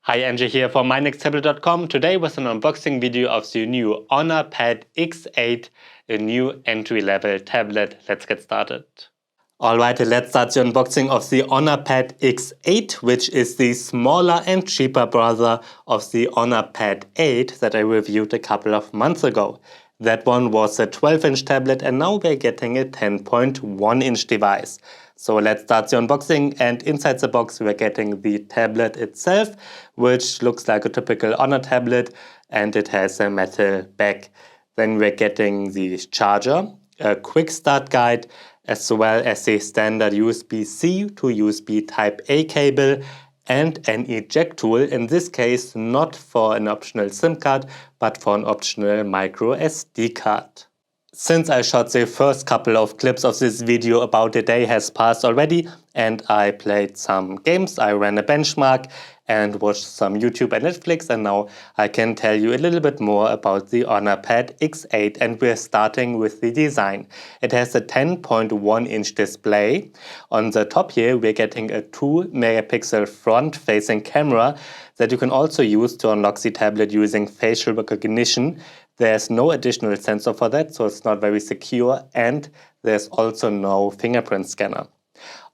Hi, Angie here from mynexttablet.com. Today with an unboxing video of the new Honor Pad X8, a new entry-level tablet. Let's get started. Alright, let's start the unboxing of the Honor Pad X8, which is the smaller and cheaper brother of the Honor Pad 8 that I reviewed a couple of months ago. That one was a 12-inch tablet and now we're getting a 10.1-inch device. So let's start the unboxing, and inside the box we're getting the tablet itself, which looks like a typical Honor tablet, and it has a metal back. Then we're getting the charger, a quick start guide, as well as a standard USB-C to USB Type-A cable, and an eject tool, in this case not for an optional SIM card, but for an optional micro SD card. Since I shot the first couple of clips of this video, about a day has passed already, and I played some games, I ran a benchmark and watched some YouTube and Netflix, and now I can tell you a little bit more about the Honor Pad X8, and we're starting with the design. It has a 10.1-inch display. On the top here we're getting a 2-megapixel front-facing camera that you can also use to unlock the tablet using facial recognition. There's no additional sensor for that, so it's not very secure, and there's also no fingerprint scanner.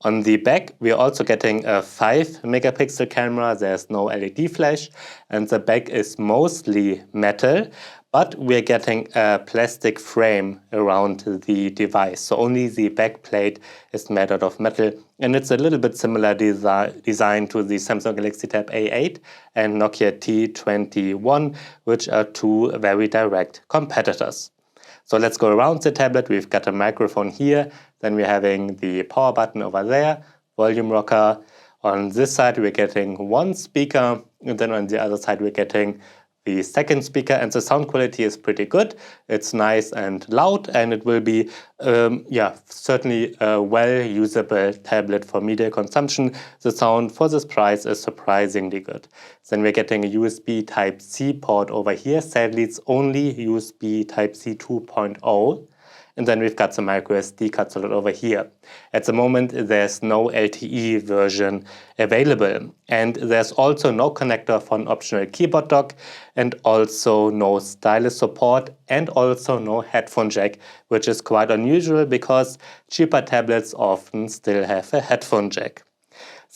On the back, we're also getting a 5-megapixel camera. There's no LED flash, and the back is mostly metal, but we're getting a plastic frame around the device. So only the back plate is made out of metal, and it's a little bit similar design to the Samsung Galaxy Tab A8 and Nokia T21, which are two very direct competitors. So let's go around the tablet. We've got a microphone here, then we're having the power button over there, volume rocker. On this side we're getting one speaker, and then on the other side we're getting the second speaker, and the sound quality is pretty good. It's nice and loud, and it will be certainly a well-usable tablet for media consumption. The sound for this price is surprisingly good. Then we're getting a USB Type-C port over here. Sadly, it's only USB Type-C 2.0. And then we've got some micro SD card slot over here. At the moment, there's no LTE version available. And there's also no connector for an optional keyboard dock, and also no stylus support, and also no headphone jack, which is quite unusual because cheaper tablets often still have a headphone jack.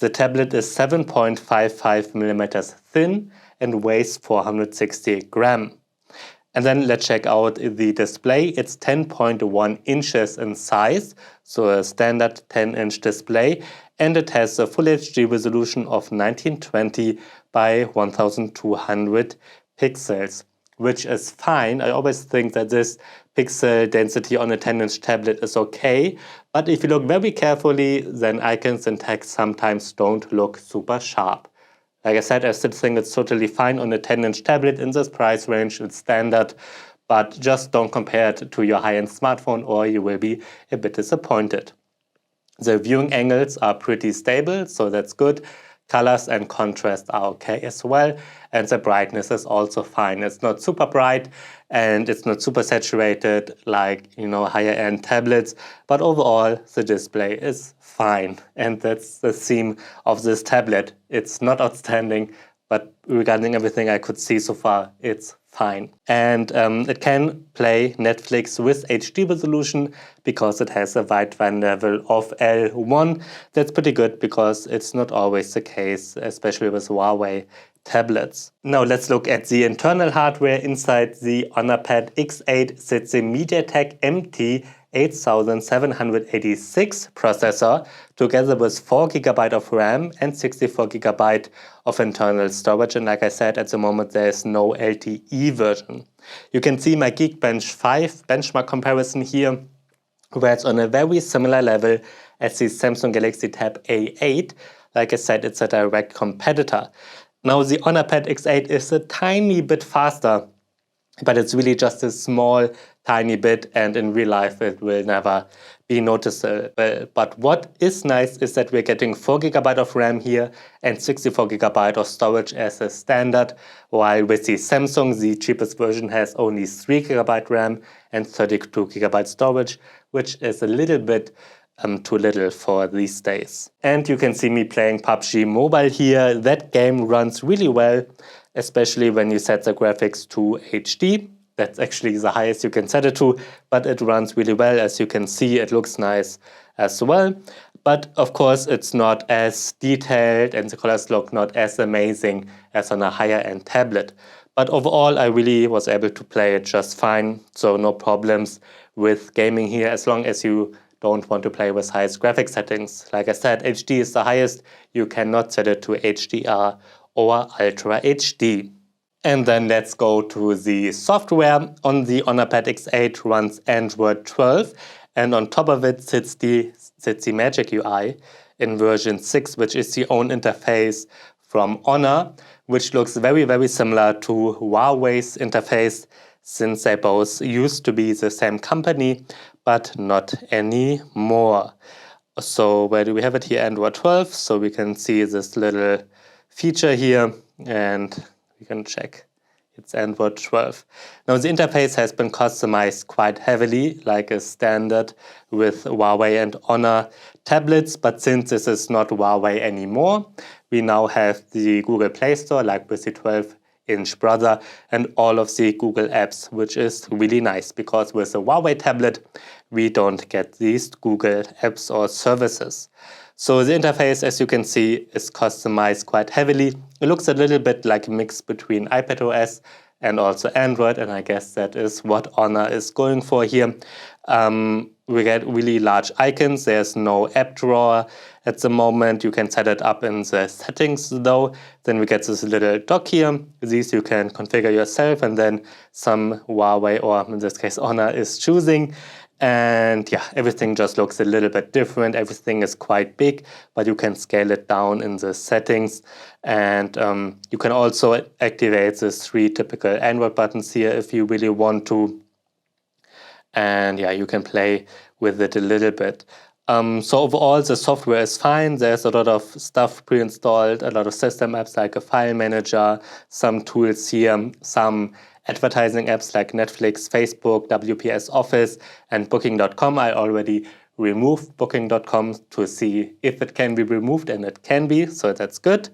The tablet is 7.55 millimeters thin and weighs 460 grams. And then let's check out the display. It's 10.1 inches in size, so a standard 10-inch display, and it has a full HD resolution of 1920 by 1200 pixels, which is fine. I always think that this pixel density on a 10-inch tablet is okay, but if you look very carefully, then icons and text sometimes don't look super sharp. Like I said, I still think it's totally fine on a 10-inch tablet in this price range. It's standard, but just don't compare it to your high-end smartphone or you will be a bit disappointed. The viewing angles are pretty stable, so that's good. Colors and contrast are okay as well, and the brightness is also fine. It's not super bright and it's not super saturated like, higher end tablets, but overall the display is fine, and that's the theme of this tablet. It's not outstanding, but regarding everything I could see so far, it's fine. And it can play Netflix with HD resolution because it has a Widevine Level of L1. That's pretty good because it's not always the case, especially with Huawei tablets. Now let's look at the internal hardware. Inside the Honor Pad X8 sits a MediaTek MT8786 processor, together with 4GB of RAM and 64GB of internal storage. And like I said, at the moment there is no LTE version. You can see my Geekbench 5 benchmark comparison here, where it's on a very similar level as the Samsung Galaxy Tab A8. Like I said, it's a direct competitor. Now the Honor Pad X8 is a tiny bit faster, but it's really just a small, tiny bit, and in real life it will never be noticeable. But what is nice is that we're getting 4GB of RAM here and 64GB of storage as a standard, while with the Samsung, the cheapest version has only 3GB RAM and 32GB storage, which is a little bit too little for these days. And you can see me playing PUBG Mobile here. That game runs really well, especially when you set the graphics to HD. That's actually the highest you can set it to, but it runs really well. As you can see, it looks nice as well. But of course, it's not as detailed and the colors look not as amazing as on a higher end tablet. But overall, I really was able to play it just fine. So no problems with gaming here as long as you don't want to play with highest graphics settings. Like I said, HD is the highest. You cannot set it to HDR or Ultra HD. And then let's go to the software. On the Honor Pad X8 runs Android 12, and on top of it sits the Magic UI in version 6, which is the own interface from Honor, which looks very, very similar to Huawei's interface, since they both used to be the same company, but not anymore. So where do we have it here? Android 12. So we can see this little feature here, and we can check. It's Android 12. Now the interface has been customized quite heavily, like a standard with Huawei and Honor tablets, but since this is not Huawei anymore, we now have the Google Play Store, like with the 12-inch brother, and all of the Google apps, which is really nice, because with a Huawei tablet, we don't get these Google apps or services. So the interface, as you can see, is customized quite heavily. It looks a little bit like a mix between iPadOS and also Android, and I guess that is what Honor is going for here. We get really large icons. There's no app drawer at the moment. You can set it up in the settings though. Then we get this little dock here. These you can configure yourself, and then some Huawei, or in this case Honor, is choosing. And yeah, everything just looks a little bit different. Everything is quite big, but you can scale it down in the settings. And you can also activate the 3 typical Android buttons here if you really want to. And yeah, you can play with it a little bit. So overall, the software is fine. There's a lot of stuff pre-installed, a lot of system apps like a file manager, some tools here, some advertising apps like Netflix, Facebook, WPS Office, and Booking.com. I already removed Booking.com to see if it can be removed, and it can be, so that's good.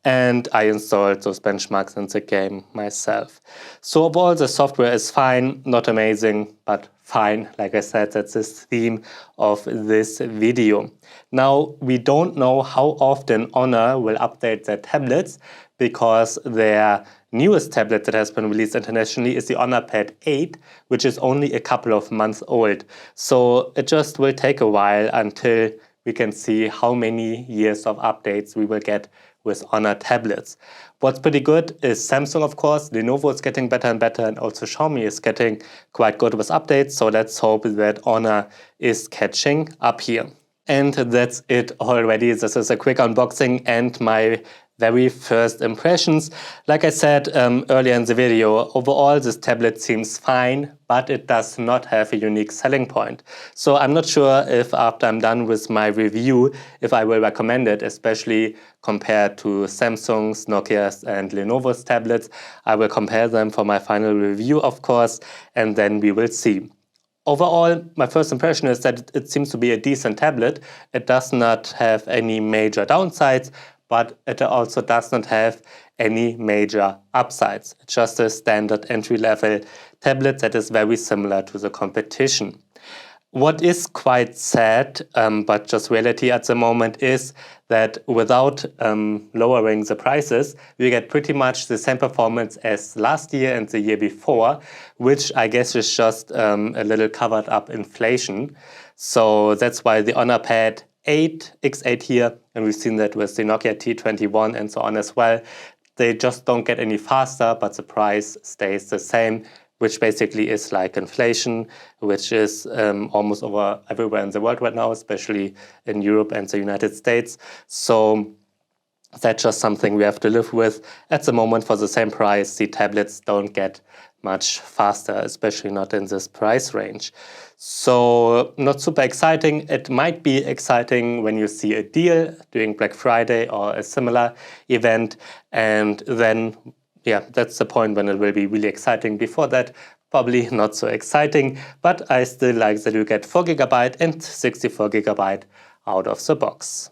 And I installed those benchmarks in the game myself. So overall, the software is fine, not amazing, but fine. Like I said, that's the theme of this video. Now, we don't know how often Honor will update their tablets, because their newest tablet that has been released internationally is the Honor Pad 8, which is only a couple of months old. So it just will take a while until we can see how many years of updates we will get with Honor tablets. What's pretty good is Samsung, of course. Lenovo is getting better and better, and also Xiaomi is getting quite good with updates. So let's hope that Honor is catching up here. And that's it already. This is a quick unboxing and my very first impressions. Like I said earlier in the video, overall this tablet seems fine, but it does not have a unique selling point. So I'm not sure if after I'm done with my review, if I will recommend it, especially compared to Samsung's, Nokia's and Lenovo's tablets. I will compare them for my final review, of course, and then we will see. Overall, my first impression is that it seems to be a decent tablet. It does not have any major downsides, but it also does not have any major upsides. It's just a standard entry-level tablet that is very similar to the competition. What is quite sad, but just reality at the moment, is that without lowering the prices, we get pretty much the same performance as last year and the year before, which I guess is just a little covered up inflation. So that's why the Honor Pad X8 here, and we've seen that with the Nokia T21 and so on as well, they just don't get any faster, but the price stays the same, which basically is like inflation, which is almost over everywhere in the world right now, especially in Europe and the United States. So that's just something we have to live with. At the moment, for the same price, the tablets don't get much faster, especially not in this price range. So not super exciting. It might be exciting when you see a deal during Black Friday or a similar event, and then yeah, that's the point when it will be really exciting. Before that, Probably not so exciting, but I still like that you get 4 GB and 64 GB out of the box.